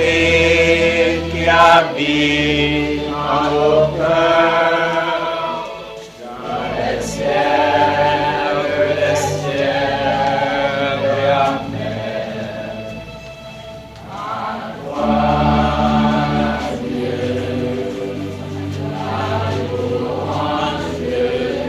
Saint-Esprit qui habite en nos cœurs, dans les cieux des cieux, Amen. À toi, Dieu, la louange des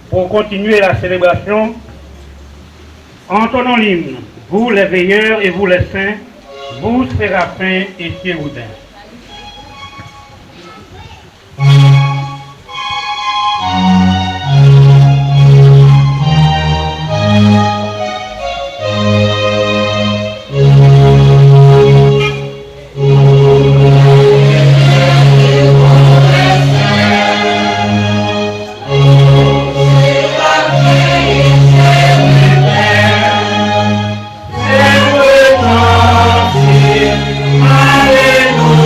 Pour continuer la célébration, entonnons l'hymne, vous les veilleurs et vous les saints, vous séraphins et théoudins. Alléluia.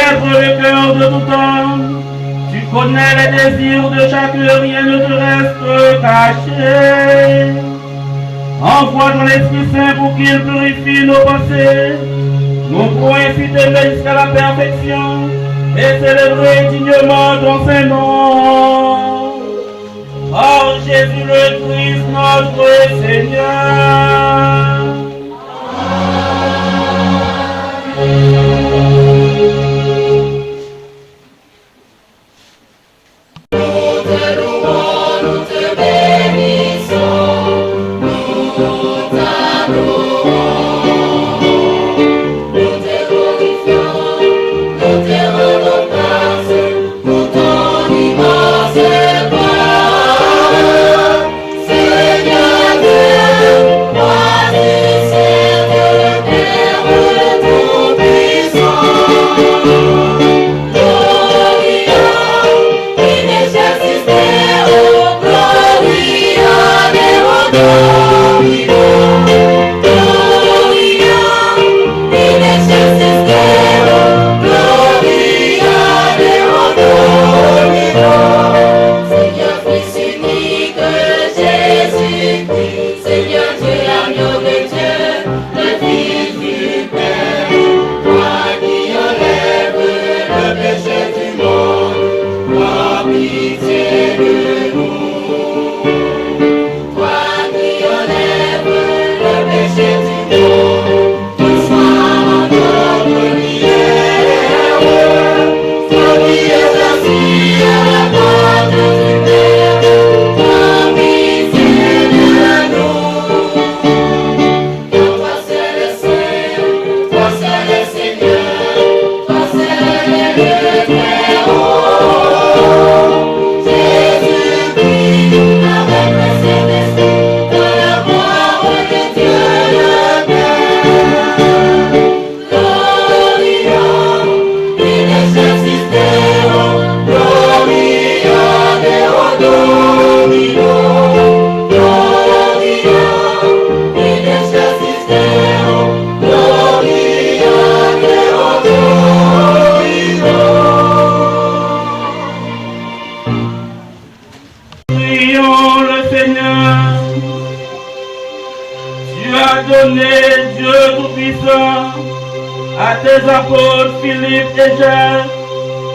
pénètres le cœur de tout homme. Tu connais les désirs de chacun, rien ne te reste caché. Envoie ton Esprit Saint pour qu'il purifie nos pensées. Nous pourrons ainsi t'aimer jusqu'à la perfection et célébrer dignement ton Saint-Nom. Oh Jésus le Christ, notre Seigneur. À tes apôtres Philippe et Jacques,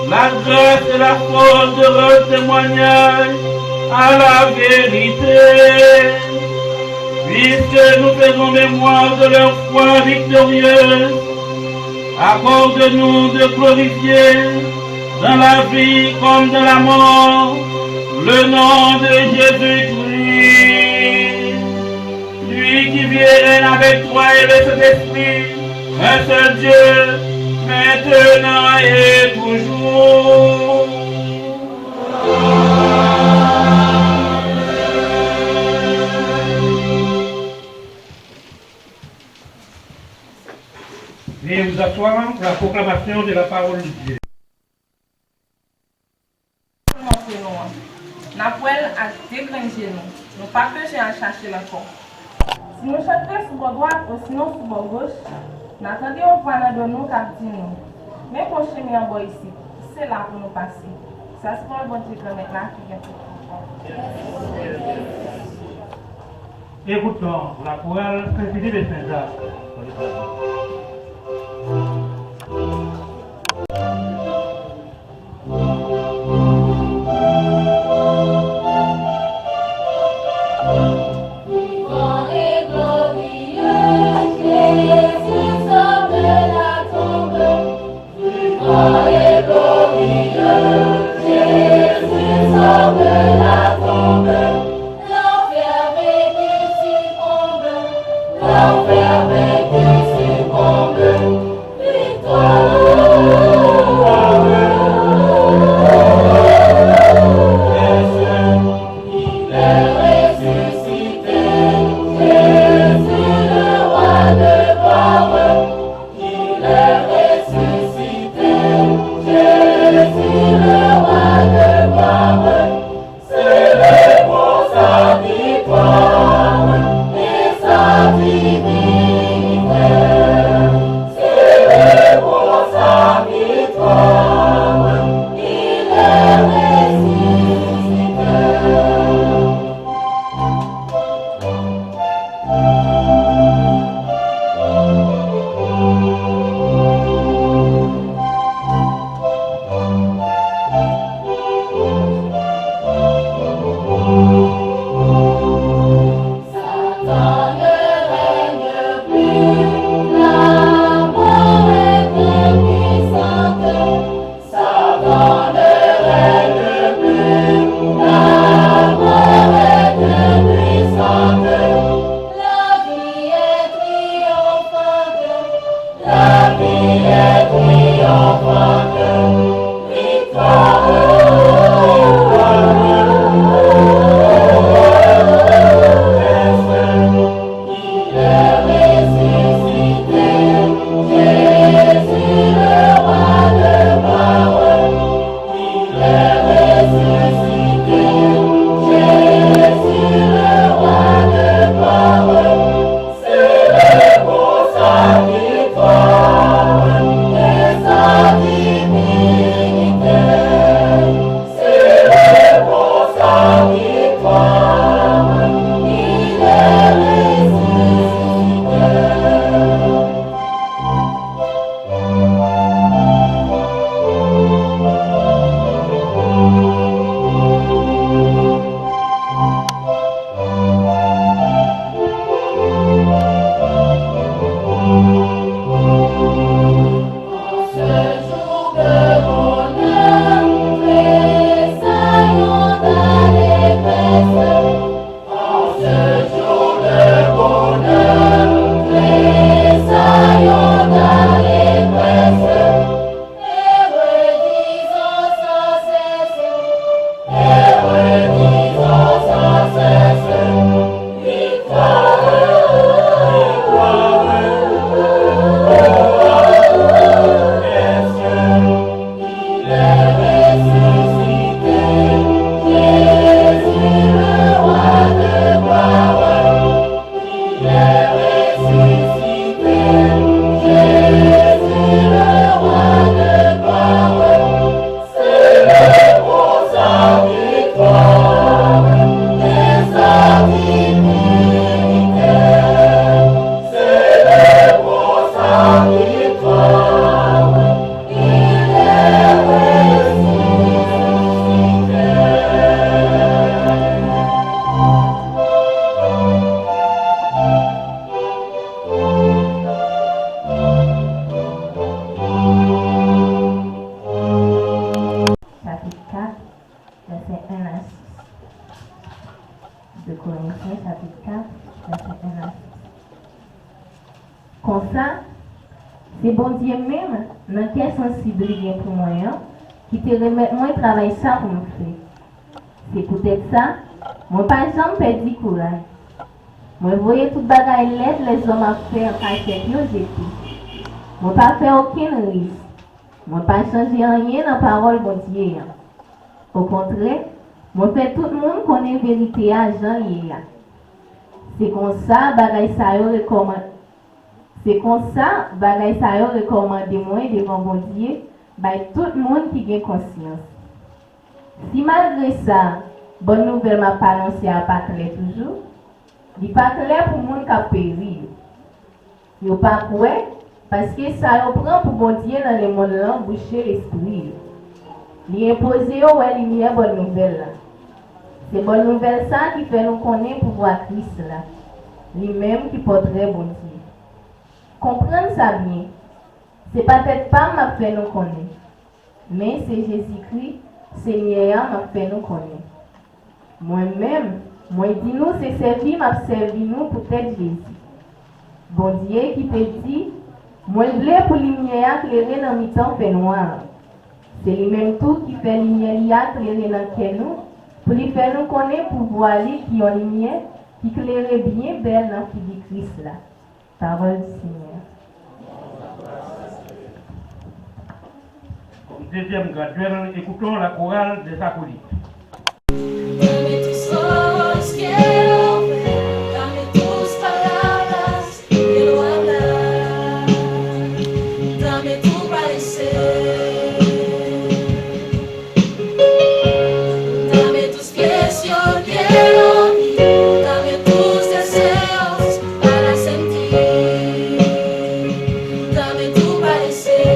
la grâce et la force de leur témoignage à la vérité. Puisque nous faisons mémoire de leur foi victorieuse, accorde-nous de glorifier dans la vie comme dans la mort le nom de Jésus-Christ, lui qui vit et règne avec toi et le Saint-Esprit, un seul Dieu, maintenant et toujours. Veuillez vous asseoir pour la proclamation de la parole de Dieu. Napoel a dégrangé nous. Nous pas que j'ai à chercher l'enfant. Si nous chantons sur votre droite ou sinon sur votre gauche, n'attendez on va de nous qu'à dire nous. Mais pour chemin en bas ici, c'est là pour nous passer. Ça se prend le bon Dieu maintenant qui vient pour nous. Écoutons la chorale présidée de Saint-Jacques. Divine Comme ça, c'est bon Dieu même, dans quelle sensibilité pour moi, qui te remet moi travail ça pour me faire. C'est peut-être ça, moi par exemple perdu courage. Moi voyais toute bagaille l'aide les hommes à faire en fait j'étais. Moi pas fait aucun risque. Moi pas changer rien dans parole bon Dieu. Au contraire, moi fait tout le monde connaît vérité à Jean là. C'est comme ça bagaille ça yo recommande. C'est comme ça bagaille ça yo recommande moi devant bon Dieu, by tout le monde qui a conscience. Si malgré ça, bonne nouvelle m'a pas annoncé à pas clair toujours, il pas clair pour monde qui a péri. Yo pas quoi parce que ça yo prend pour bon Dieu dans le monde là boucher l'esprit. Li imposer yo ouais lumière bonne nouvelle là. C'est bonne nouvelle ça qui fait nous connaître pouvoir Christ là. Lui-même qui porterait bon Dieu. Comprendre ça bien. C'est peut-être pas m'a fait nous connaître. Mais c'est Jésus-Christ, Seigneur, m'a fait nous connaître. Moi-même, moi dis nous c'est servi m'a servi nous pour être Jésus. Bon Dieu qui te dit, moi voulais pour lumière éclairer dans mi-temps fait noir. C'est lui-même tout qui fait lumière éclairer dans quel nous. Pour lui faire nous connaître pour voir lui qui ont lumière, qui éclairait bien belle dans le Christ là. Parole du Seigneur. Deuxième graduel, écoutons la chorale des acolytes. Dame tus ojos quiero ver, dame tus palabras, quiero hablar, dame tu parecer, dame tus pies, yo quiero ir, dame tus deseos para sentir, dame tu parecer.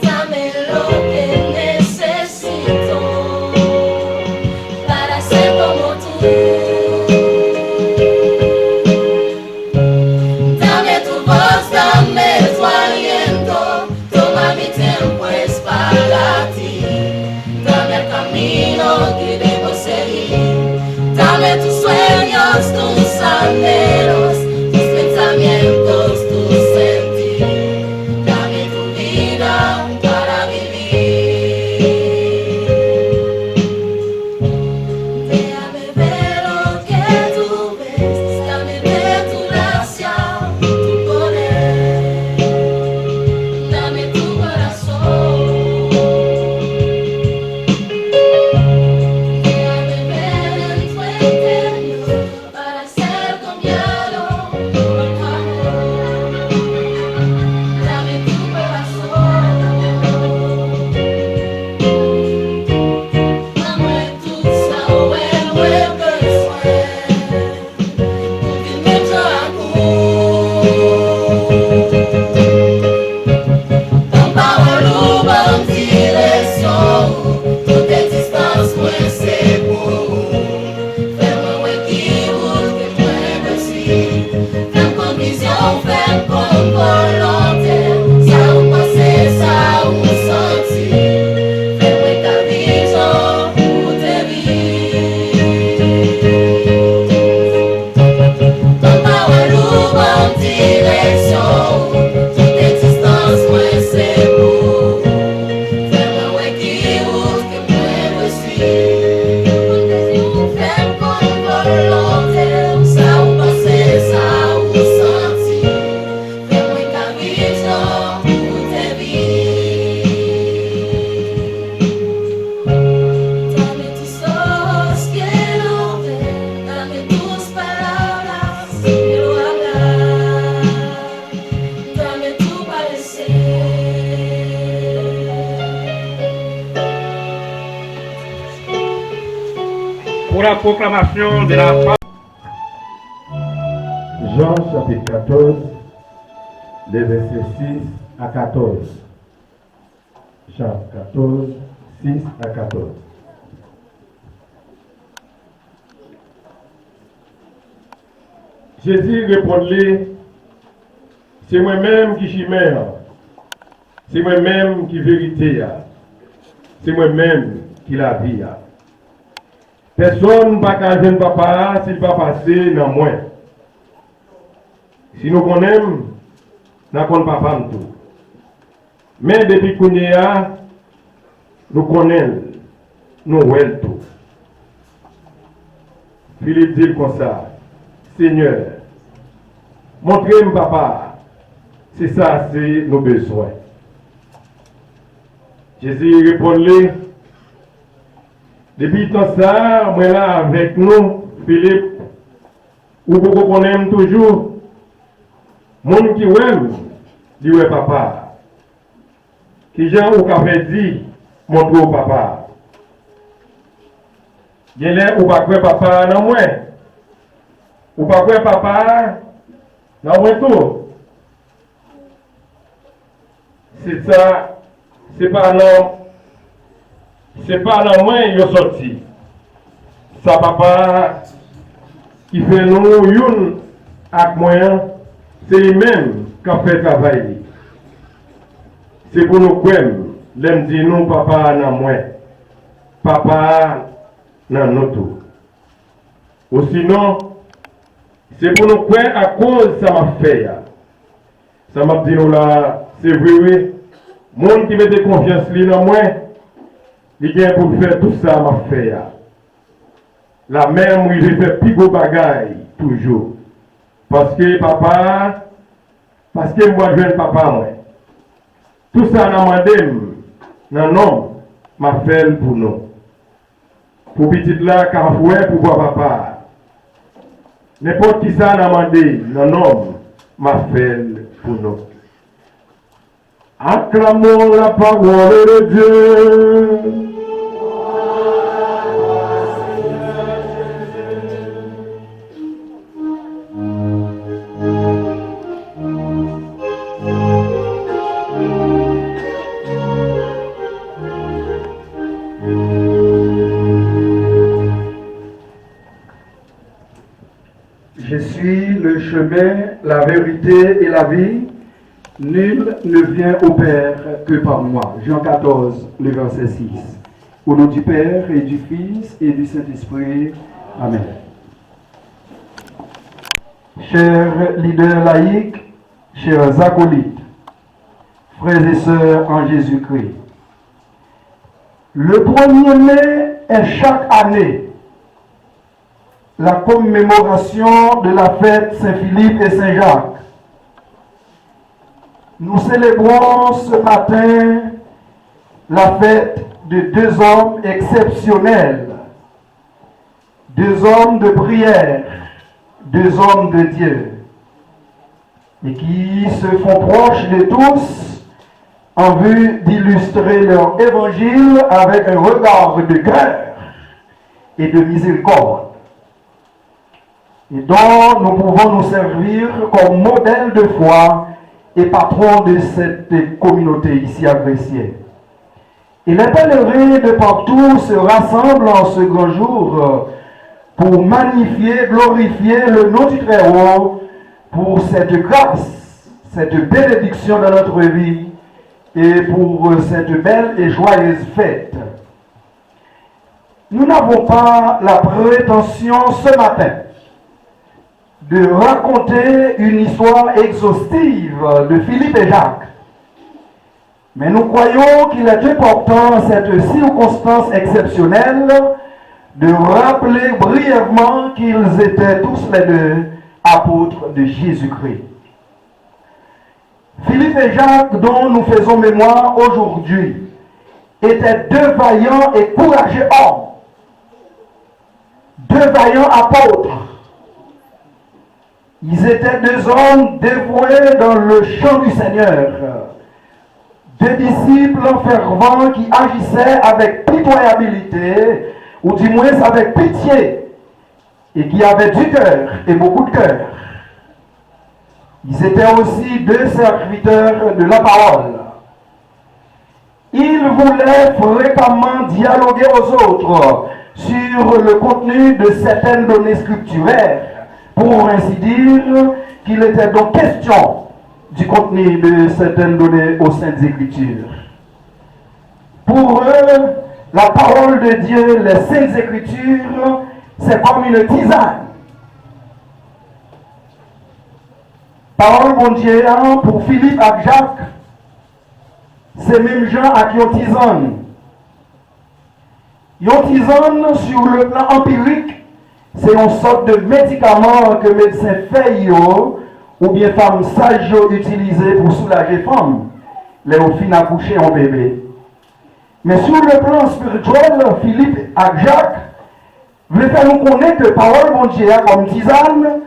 Dame lo que necesito. Dame tus sueños, tus anhelos, tus pensamientos, tu sentir. Dame tu vida para vivir. Déjame ver lo que tú ves. Dame de tu gracia, tu poder. Dame tu corazón. Déjame ver en tu interior para ser cambiado por amor. Dame tu corazón. Dame tu saber, vuelve a ser. Movimiento Ton power en direction, toute distance moins c'est beau. Fais-moi ouais qui roule que moi aussi. Fais comme vision, fais comme volontaire. Ça ou passé, ça ou senti. Fais-moi ta vision pour te vivre. Ton power en direction, toute distance moins c'est beau. Fais-moi ouais qui roule que moi aussi. Fais comme volontaire, ça ou passé, ça ou senti. Fais-moi ta vision pour te vivre. Dame tus ojos, quiero ver. Dame tus palabras, quiero hablar. Dame tu parecer. Pour la proclamation de la parole. Jean chapitre 14, les versets 6 à 14. Jean 14, 6 à 14. Jésus répondit, c'est moi-même qui suis mère, c'est moi-même qui vérité, c'est moi-même qui la vie. Personne ne va pas jeune papa s'il va passer dans moi. Si nous connaissons, nous ne connaissons pas tout. Mais depuis qu'on est là, nous connaissons, nous voyons tout. Philippe dit comme ça, Seigneur, montrez-moi papa, c'est ça, c'est nos besoins. Jésus répondit, depuis tout ça, moi là avec nous, Philippe, ou vous connaissez toujours, mon qui aime, dit ouais papa. Qui gens ou qu'a fait dit, montre au papa. Bien là, ou pas quoi papa non moi. Ou pas quoi papa non moi tout. C'est ça, c'est pas non moi yo sorti. Ça papa qui fait nous une avec moyen. C'est lui-même qui a fait travail. C'est pour nous croire, l'aime dit nous, papa, non moi. Papa, non nous tout. Ou sinon, c'est pour nous croire à cause de ça m'a fait. Ça m'a dit nous là, c'est vrai, oui. Monde qui met de confiance dans moi, il vient pour faire tout ça m'a fait. La même, où il fait plus gros bagaille, toujours. Parce que papa, parce que moi je viens de papa, moi. Tout ça n'a demandé, non, non, m'a fait pour nous. Pour petit là, car fouet pour voir papa. N'importe qui ça n'a demandé, non, non, m'a fait pour nous. Acclamons la parole de Dieu. Je suis le chemin, la vérité et la vie. Nul ne vient au Père que par moi. Jean 14, le verset 6. Au nom du Père et du Fils et du Saint-Esprit. Amen. Chers leaders laïcs, chers acolytes, frères et sœurs en Jésus-Christ, le 1er mai est chaque année la commémoration de la fête Saint-Philippe et Saint-Jacques. Nous célébrons ce matin la fête de deux hommes exceptionnels, deux hommes de prière, deux hommes de Dieu, et qui se font proches de tous en vue d'illustrer leur évangile avec un regard de cœur et de miséricorde, et dont nous pouvons nous servir comme modèle de foi et patron de cette communauté ici à Gressier. Et les pèlerins de partout se rassemblent en ce grand jour pour magnifier, glorifier le nom du Très-Haut pour cette grâce, cette bénédiction dans notre vie et pour cette belle et joyeuse fête. Nous n'avons pas la prétention ce matin de raconter une histoire exhaustive de Philippe et Jacques. Mais nous croyons qu'il est important, à cette circonstance exceptionnelle, de rappeler brièvement qu'ils étaient tous les deux apôtres de Jésus-Christ. Philippe et Jacques, dont nous faisons mémoire aujourd'hui, étaient deux vaillants et courageux hommes, deux vaillants apôtres. Ils étaient deux hommes dévoués dans le champ du Seigneur, deux disciples fervents qui agissaient avec pitoyabilité, ou du moins avec pitié, et qui avaient du cœur et beaucoup de cœur. Ils étaient aussi deux serviteurs de la parole. Ils voulaient fréquemment dialoguer aux autres sur le contenu de certaines données scripturaires, pour ainsi dire qu'il était donc question du contenu de certaines données aux Saintes Écritures. Pour eux, la parole de Dieu, les Saintes Écritures, c'est comme une tisane. Parole bon Dieu, pour Philippe et Jacques, c'est même gens à qui on tisane. Yon tisane, sur le plan empirique, c'est une sorte de médicament que médecins fait ou bien femmes sages utilisent pour soulager les femmes, les au fin accoucher en bébé. Mais sur le plan spirituel, Philippe et Jacques voulaient faire nous connaître que parole bon Dieu comme tisane,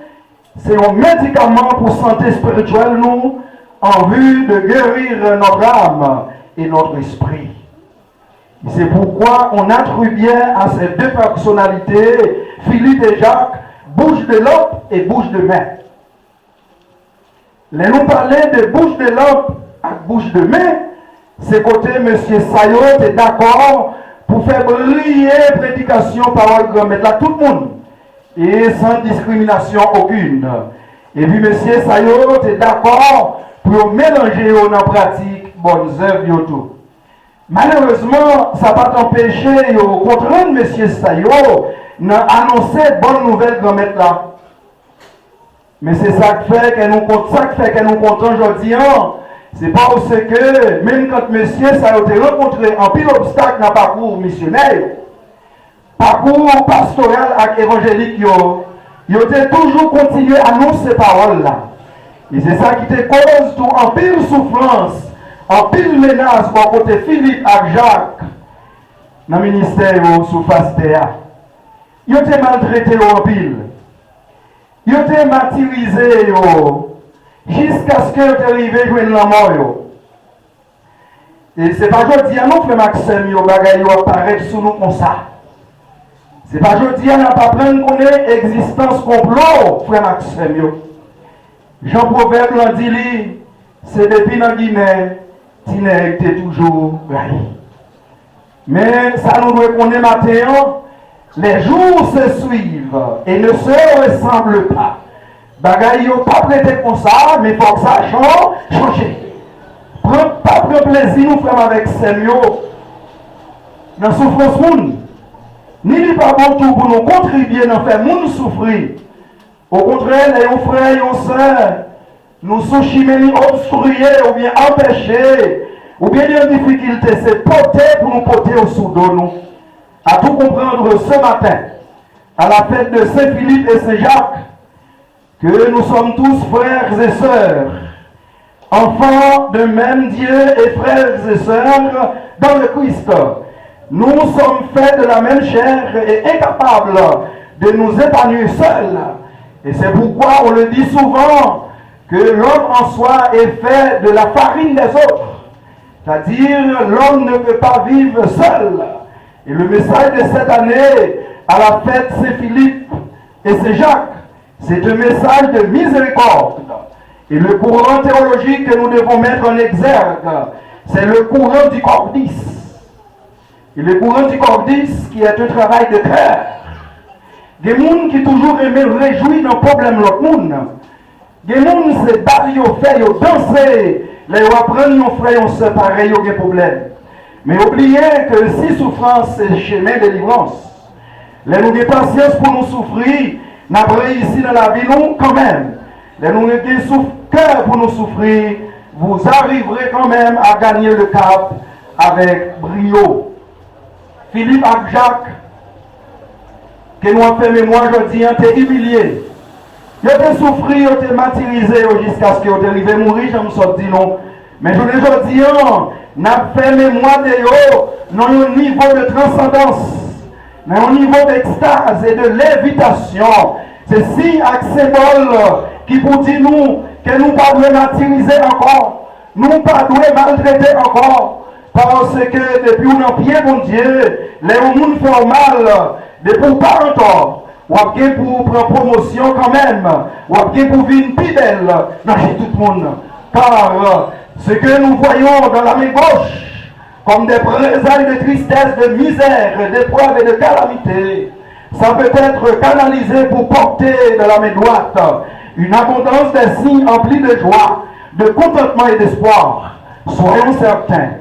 c'est un médicament pour santé spirituelle nous, en vue de guérir notre âme et notre esprit. C'est pourquoi on attribue bien à ces deux personnalités, Philippe et Jacques, bouche de lampe et bouche de main. Les nous parler de bouche de lampe et bouche de main, c'est côté M. Sayot est d'accord pour faire briller prédication parole grand-mère là tout le monde et sans discrimination aucune. Et puis M. Sayot est d'accord pour mélanger en pratique bonnes œuvres tout. Malheureusement, ça va t'empêcher au contraire M. Sayot d'annoncer bonne nouvelle grand-mère là. Mais c'est ça qui fait que nous comptons aujourd'hui. C'est pas parce que, même quand monsieur ça a été rencontré en pile obstacle dans le parcours missionnaire, parcours pastoral et évangélique, il a toujours continué à annoncer ces paroles-là. Et c'est ça qui te cause tout en pile souffrance, en pile menace pour côté Philippe et Jacques dans le ministère sous face terre. Ils ont été maltraités en pile. Ils ont été martyrisés jusqu'à ce qu'ils arrivent à jouer la mort. Et ce n'est pas aujourd'hui, non, frère Maxime, ils vont apparaître sous nous comme ça. Ce n'est pas aujourd'hui, on n'a pas plein de connaître l'existence complot, frère Maxime. Jean Proverbe l'a dit, c'est depuis la Guinée, Tinée était toujours raillé. Mais ça nous doit connaître maintenant, les jours se suivent et ne se ressemblent pas. Bagaille yo pas prêté comme ça, mais il faut que ça change. Pas prendre plaisir nous frères avec Samuel dans souffrance monde. ni li pas bon tout pour nous contribuer à faire moun souffrir. Au contraire, les frères et sœurs, nous sommes chimés, obstrués ou bien empêchés, ou bien en difficulté, c'est porter pour nous porter au sous-dos, nous. À tout comprendre ce matin, à la fête de Saint-Philippe et Saint-Jacques, que nous sommes tous frères et sœurs, enfants de même Dieu et frères et sœurs dans le Christ. Nous sommes faits de la même chair et incapables de nous épanouir seuls. Et c'est pourquoi on le dit souvent que l'homme en soi est fait de la farine des autres. C'est-à-dire l'homme ne peut pas vivre seul. Et le message de cette année à la fête Saint-Philippe et Saint-Jacques, c'est un message de miséricorde. Et le courant théologique que nous devons mettre en exergue, c'est le courant du cordis. Et le courant du cordis qui est un travail de cœur. Des gens qui toujours aiment réjouir d'un problème l'autre monde. Des gens c'est battre, faire, danser, les apprendre nos frères et sœurs pareil, il y a des problèmes. Mais oubliez que si souffrance c'est le chemin de délivrance, les nous avons patience pour nous souffrir, nous avons réussi dans la vie, nous quand même. Les nous avons cœur pour nous souffrir, vous arriverez quand même à gagner le cap avec brio. Philippe et Jacques, que nous avons fait mémoire aujourd'hui, ont été humiliés. Ils ont souffert, ils ont été martyrisés jusqu'à ce qu'ils aient arrivé à mourir, je me suis dit non. Mais je vous dis, nous avons fait mémoire de eux dans un niveau de transcendance, dans un niveau d'extase et de lévitation. C'est si un symbole qui vous dit nous que nous ne pouvons pas martyriser encore, nous ne pouvons pas maltraiter encore. Parce que depuis on a pied, mon Dieu, les gens font mal, depuis pas encore. Ou bien pour prendre promotion quand même, ou bien pour vivre plus belle dans tout le monde. Car ce que nous voyons dans la main gauche, comme des présailles de tristesse, de misère, d'épreuve et de calamité, ça peut être canalisé pour porter dans la main droite une abondance des signes emplis de joie, de contentement et d'espoir. Soyons certains,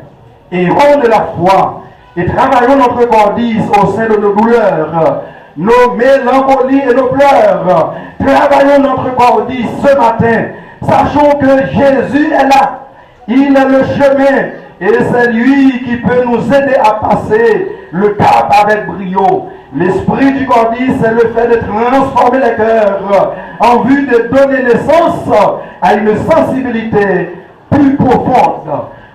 héros de la foi, et travaillons notre cordis au sein de nos douleurs, nos mélancolies et nos pleurs. Travaillons notre cordis ce matin. Sachons que Jésus est là. Il est le chemin. Et c'est lui qui peut nous aider à passer le cap avec brio. L'esprit du cordis, c'est le fait de transformer les cœurs en vue de donner naissance à une sensibilité plus profonde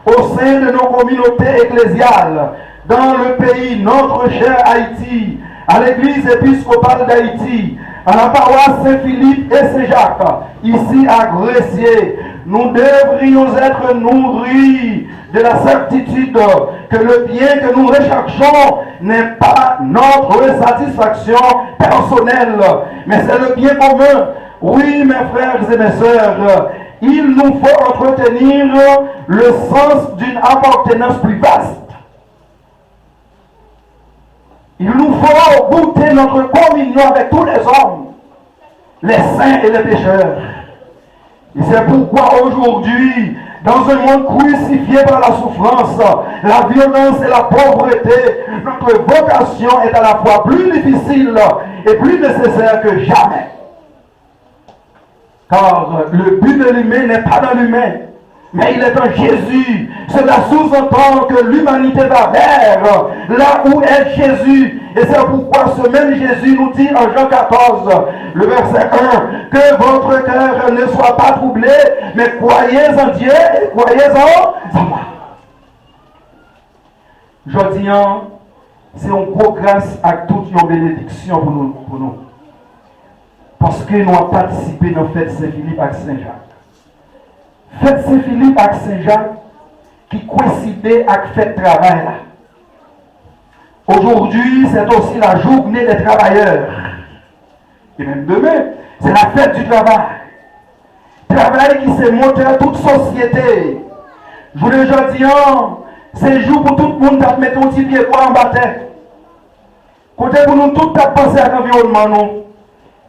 au sein de nos communautés ecclésiales, dans le pays, notre cher Haïti, à l'église épiscopale d'Haïti, à la paroisse Saint-Philippe et Saint-Jacques, ici à Gressier. Nous devrions être nourris de la certitude que le bien que nous recherchons n'est pas notre satisfaction personnelle, mais c'est le bien commun. Oui, mes frères et mes sœurs, il nous faut entretenir le sens d'une appartenance plus vaste. Il nous faut goûter notre communion avec tous les hommes, les saints et les pécheurs. Et c'est pourquoi aujourd'hui, dans un monde crucifié par la souffrance, la violence et la pauvreté, notre vocation est à la fois plus difficile et plus nécessaire que jamais. Car le but de l'humain n'est pas dans l'humain, mais il est en Jésus. Cela sous-entend que l'humanité va vers là où est Jésus. Et c'est pourquoi ce même Jésus nous dit en Jean 14, le verset 1, que votre cœur ne soit pas troublé, mais croyez en Dieu et croyez en moi. Je dis, c'est une grosse grâce à toute une bénédiction pour nous. Parce que nous avons participé dans la fête Saint-Philippe et Saint-Jacques. Fête Saint-Philippe et Saint-Jacques qui coïncidait avec fête travail. Aujourd'hui, c'est aussi la journée des travailleurs. Et même demain, c'est la fête du travail. Travail qui s'est montré à toute société. Je vous le dis, c'est le jour pour tout le monde de mettre un petit pied en bataille. Côté pour nous tous penser à l'environnement.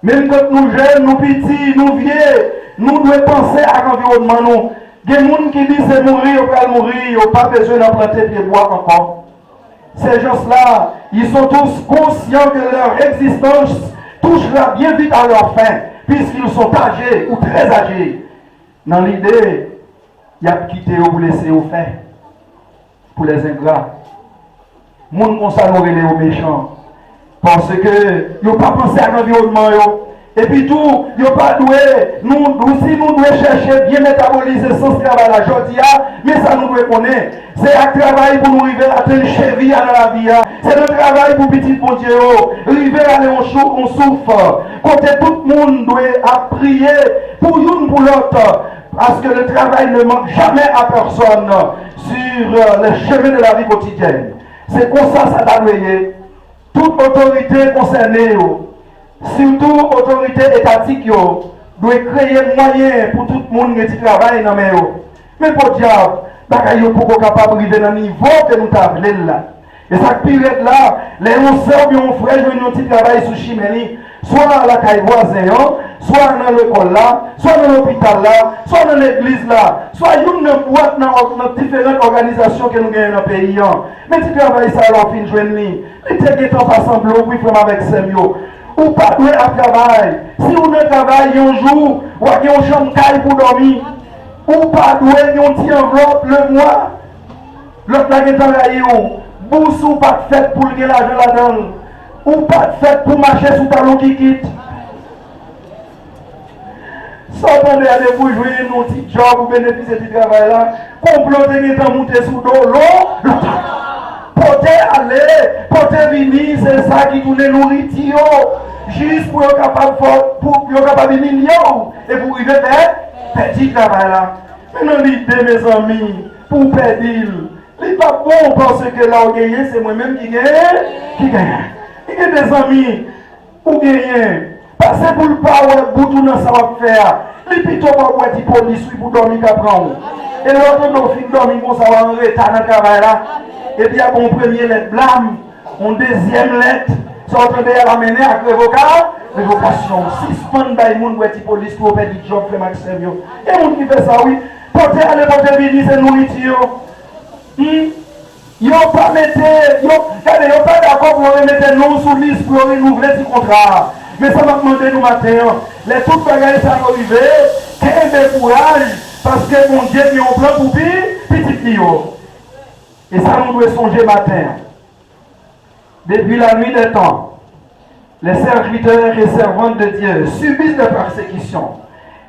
Même quand nous jeunes, nous petits, nous vieux, nous devons penser à l'environnement. Il y a des gens qui disent que c'est mourir, on va mourir, on n'a pas besoin d'en planter des bois encore. Ces gens-là, ils sont tous conscients que leur existence touchera bien vite à leur fin, puisqu'ils sont âgés ou très âgés. Dans l'idée, il y a quitté ou laissé au fait pour les ingrats. Moun kon sa nou rele aux méchants. Parce que ils n'ont pas pensé à l'environnement. Et puis tout, ils n'ont pas doué. Nous devons chercher bien métaboliser sans travail la jodia, mais ça nous doit connaître. C'est un travail pour nous arriver à atteindre cheville dans la vie. C'est le travail pour petit bon Dieu. Arriver à aller on souffre. Côté tout le monde doit prier pour l'une pour l'autre. Parce que le travail ne manque jamais à personne sur le chemin de la vie quotidienne. C'est comme ça doit veiller. Toute autorité concernée, surtout autorité étatique, doit créer moyen pour tout le monde qui travaille dans les mains. Mais pour diable, il faut être capable d'arriver dans le niveau que nous avons là. Et ça pire là, les 11 sœurs et 11 frères jouent un petit travail sur Chimeli, soit dans la caille voisine, soit dans l'école là, soit dans l'hôpital là, soit dans l'église là, soit une boîte dans différentes organisations que nous gagnons dans le pays. Mais si tu travailles ça, alors fin joindre lui. Les têtes sont pas semblables, oui, frère avec Semio. Ou pas doué à travail. Si on ne travaille un jour, ou à une chambre caille pour dormir, ou pas doué un petit enveloppe le mois, l'autre là qui travaille où, bourse ou pas de fête pour gagner l'argent là-dedans, ou pas de fête pour marcher sous talon qui quitte. S'entendez à des bourgeois, nos petits jobs ou bénéficier du travail là, comploter qui est monté sous l'eau, porter aller, porter venir, c'est ça qui tourne nourriture, juste pour être capable de millions et pour arriver à petit travail là. Maintenant, l'idée, mes amis, pour perdre, il n'est pas bon parce que là, on gagne, c'est moi-même qui gagne. Il y a des amis, ou gagne, passez pour le power, pour tout dans ça va faire. Les pitons vont avoir des police pour dormir qu'à prendre. Et l'autre, nos filles dormir pour ça va en retard dans le travail là. Et puis, il y a mon premier lettre blâme, mon deuxième lettre, sortant de l'amener à révocation. Suspend by moun pour être police pour faire du job, faire maximum. Et moun qui fait ça, oui, porter aller, porter venir, c'est nourriture. Ils n'ont pas pas d'accord pour remettre non sous liste pour renouveler ce contrat. Mais ça m'a demandé nous matin, les toutes bagages ça arrivé, qu'un courage, parce que mon Dieu a un plan pour petit Pio. Et ça nous doit songer matin. Depuis la nuit des temps, les serviteurs et servantes de Dieu subissent des persécutions,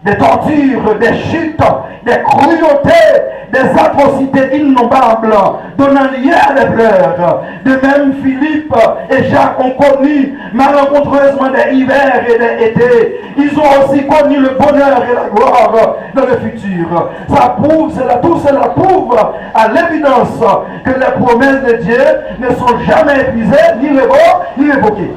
des tortures, des chutes, des cruautés, des atrocités innombrables, donnant lieu à des pleurs. De même, Philippe et Jacques ont connu malencontreusement des hivers et des étés. Ils ont aussi connu le bonheur et la gloire dans le futur. Ça prouve, tout cela prouve à l'évidence que les promesses de Dieu ne sont jamais épuisées, ni révoquées.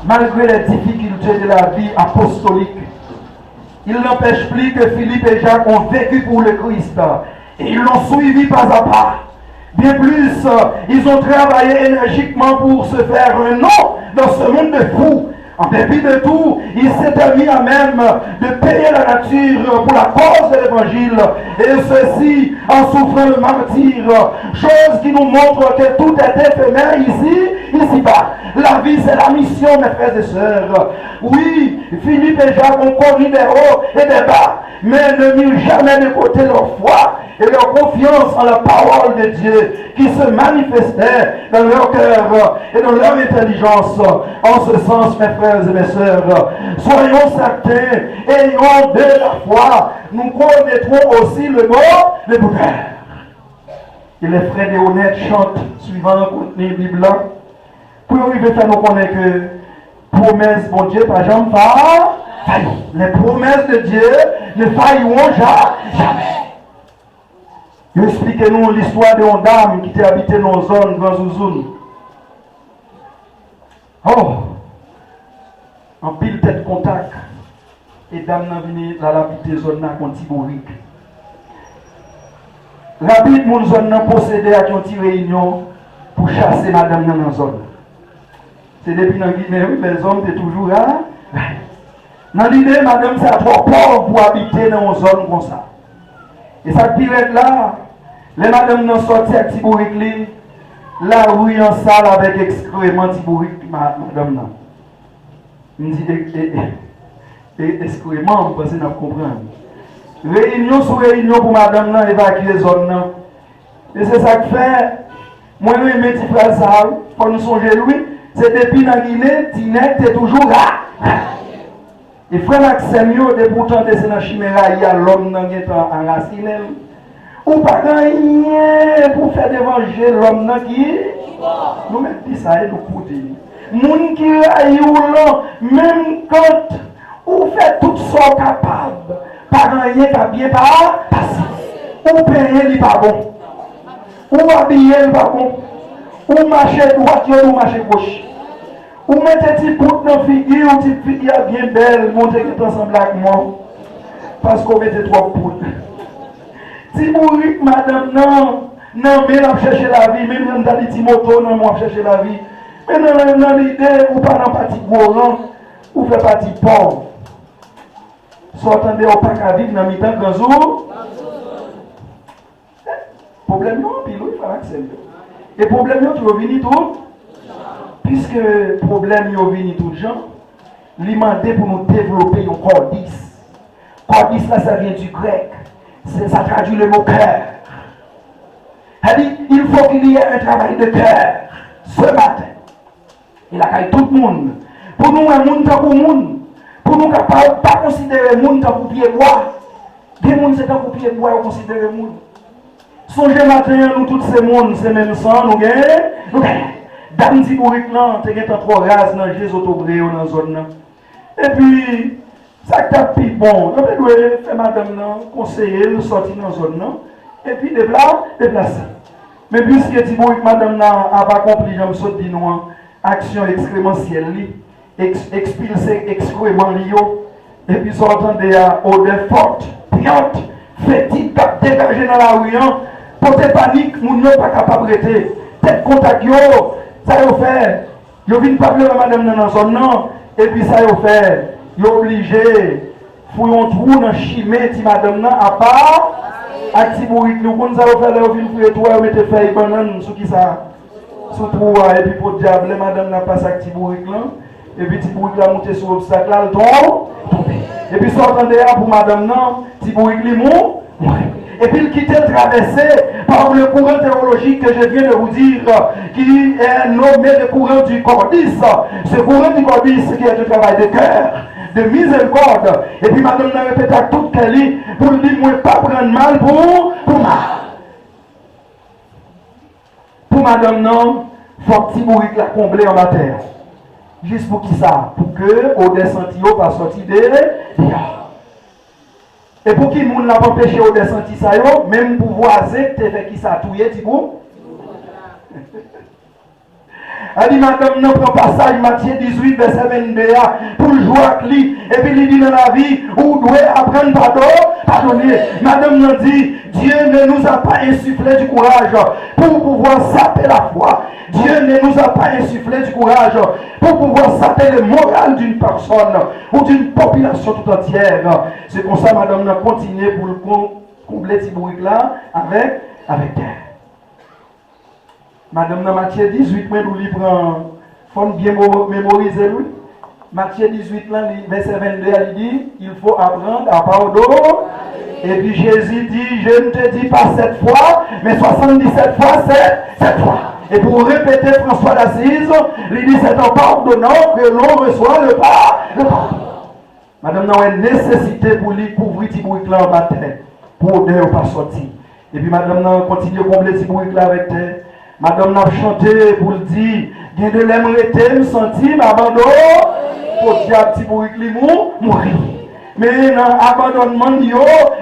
Malgré les difficultés de la vie apostolique, il n'empêche plus que Philippe et Jacques ont vécu pour le Christ et ils l'ont suivi pas à pas. Bien plus, ils ont travaillé énergiquement pour se faire un nom dans ce monde de fous. En dépit de tout, il s'était mis à même de payer la nature pour la cause de l'évangile. Et ceci en souffrant le martyre. Chose qui nous montre que tout est éphémère ici-bas. La vie, c'est la mission, mes frères et sœurs. Oui, Philippe et Jacques ont connu des hauts et des bas, mais ne mirent jamais de côté leur foi et leur confiance en la parole de Dieu qui se manifestait dans leur cœur et dans leur intelligence. En ce sens, mes frères et mes sœurs, soyons certains, ayons de la foi, nous connaîtrons aussi le mot, le bonheur. Et les frères et honnêtes chantent suivant le contenu biblique pour arriver à nous connaître que promesses, bon Dieu, par exemple, les promesses de Dieu ne failleront jamais. Expliquez-nous l'histoire de une dame qui était habitée dans une zone Grand Zouzoun. Oh, en pile tête contact, et dame n'a venu dans l'habiter zone là contre Tiborique. Rapide, mon zone n'a possédé à une réunion pour chasser madame dans la zone. C'est depuis dans Guinée, les hommes étaient toujours là. Dans l'idée, madame, c'est trop pauvre pour habiter dans une zone comme ça. Et ça pire là, les madames n'ont sorti avec Tibouric li, la rue en salle avec excrément Tibouric, madame là. Je me dis, excrément, vous pensez que vous comprenez. Réunion sur réunion pour madame là, évacuer zone là. Et c'est ça que fait, moi je mets petit frère ça, quand nous songer lui, c'est depuis dans Guinée, Tinette est toujours là. Et frère Maxime, de pourtant de dans Chimera, il y a l'homme qui est enraciné. Ou pas gagner pour faire d'évangile l'homme qui nous mettons ça et nous coûter. Moun qui aille ou là, même quand ou fait tout ça capable, pas gagner qu'à bien passer. Ou payer n'est pas bon. Ou habiller n'est pas bon. Ou marcher droite ou marcher gauche. Ou mettez petit bout dans la figure, ou petite figure bien belle, montrer que ensemble avec moi. Parce qu'on mettez trois poudres. Si vous dites, madame, non, mais on chercher la vie, même si on a dit moto, non, on chercher la vie. Mais dans l'idée, ou pas dans partie gourand, ou fait partie pauvre. S'entendez, on pas qu'à vivre dans le temps grand jour. Problème non, puis il faut accepter. Et problème non, tu vas venir tout. Puisque le problème est venu tout le gens, il demandé pour nous développer un cordis. Cordis là, ça vient du grec. Ça traduit le mot cœur. Il faut qu'il y ait un travail de cœur ce matin. Il a tout le monde. Pour nous, un monde pour monde. Pour nous, pas considérer le monde comme pied bois. Des mondes, c'est un pied bois, on considère le monde. Songez matin, nous, tous ces mondes, c'est même sang, nous gagnons. Dame Tibouric là, tu as trop rase dans Jésus autobré dans la zone. Et puis, ça t'a pris bon. On doit faire madame là, conseiller, nous sortir dans la zone. Et puis, déplacer. Mais puisque Tibouric, madame là, n'a pas accompli, je me suis dit, nous, action excrémentielle, expulser excrément Rio. Et puis, sortant des odeurs fortes, piantes, fétides, dégagées dans la rue, pour tes paniques, nous n'sommes pas capables de rester. Tête contact, ça y est fait. Yo vient pas pleurer madame dans son nom. Et puis ça y est fait. Yo obligé. Fouillon trou dans chimé ti madame nan à part. A Tibouric nous kon ça y fait là yo vient fouiller toi yo mette feuille banane sous qui ça. Sous trou et puis pour diable madame n'a pas ça Tibouric là. Et puis Tibouric là monter sur obstacle là le tombe. Et puis sortande pour madame nan Tibouric li mou. Et puis il quitte le traversé par le courant théologique que je viens de vous dire, qui est nommé le courant du cordis. Ce courant du cordis qui est un travail de cœur, de miséricorde. Et puis madame n'a répété à toute Kelly pour lui dire, moi pas prendre mal pour mal. Pour madame non, il faut que Tibouric la combler en matière. Juste pour qui ça? Pour que au descenti pas sortir de et pour qui moun n'a pas empêché au descenti ça yo, même pour voisin te fait qui ça touyer Tibou. Elle dit madame non prend passage Matthieu 18 verset 22 pour jouer avec lui et puis il dit dans la vie où doit apprendre pardonner. Madame nous dit Dieu ne nous a pas insufflé du courage pour pouvoir saper la foi. Dieu ne nous a pas insufflé du courage pour pouvoir saper le moral d'une personne ou d'une population tout entière. C'est comme ça madame nous a continué pour le combler Tibouric là avec elle. Madame dans Matthieu 18, nous lui prend, faut bien mémoriser lui. Matthieu 18, là, verset 22, il dit, il faut apprendre à pardonner. Et puis Jésus dit, je ne te dis pas 7 fois, mais 77 fois 7 fois. Et pour répéter François d'Assise, il dit, c'est en pardonnant que l'on reçoit le pardon. Madame n'a une nécessité pour lui couvrir Tibouric là en matin, pour ne pas sortir. Et puis madame n'a continué à combler Tibouric là avec terre. Madame n'a chanté pour le dire, il y a de l'aimeté, me sentir, m'abandonner, pour dire à Tibouric li mourir. Mais dans l'abandonnement,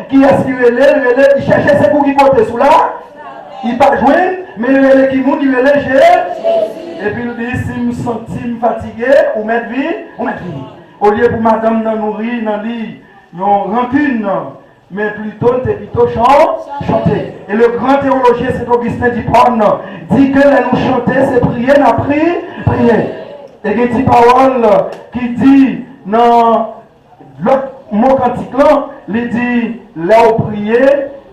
qui est-ce qu'il relève, il cherchait ses coups qui côté sous là, il pas joué, mais il relève qui monte, il relève Jésus. Et puis il dit, si me sentis fatigué, ou mettre vie. Au lieu pour madame de nourrir dans lit, non rancune, mais plutôt chanter. Et le grand théologien Saint Augustin d'Hippone dit que nous chanter, c'est prier, n'a prier. Et il y a une parole qui dit dans l'autre mot cantique là, il dit là où prier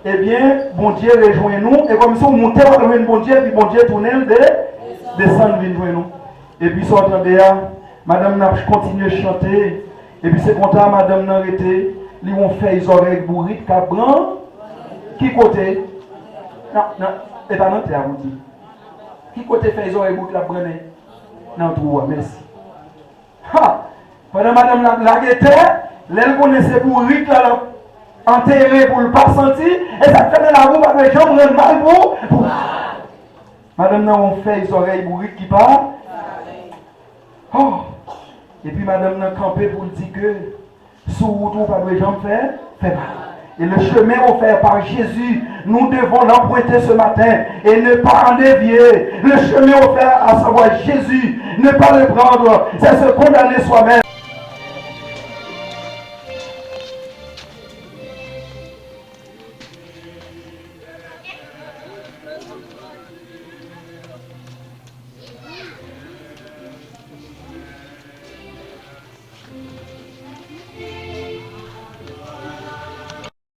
eh bien, bon Dieu rejoint nous, et comme ça, on monte vers le bon Dieu, puis bon Dieu tourne, descend vers nous. Et puis, ça, attendez, madame n'a continué à chanter, et puis c'est content, madame n'a arrêté, ils ont fait les oreilles bourriques, cabran, qui côté? Non, non, et pas non, t'es à vous dire. Qui côté fait les oreilles bourriques, la brûlée? Non, tout, merci. Ha! Pendant madame la guettait, elle connaissait bourriques, là, enterré pour ne pas sentir, et ça fait de la roue parce que les gens rendent mal pour. Madame n'a on fait les oreilles bourriques qui parlent. Oh! Et puis madame n'a campé pour dire que sous route pas de jambes fait mal. Et le chemin offert par Jésus, nous devons l'emprunter ce matin et ne pas en dévier. Le chemin offert à savoir Jésus, ne pas le prendre, c'est se condamner soi-même.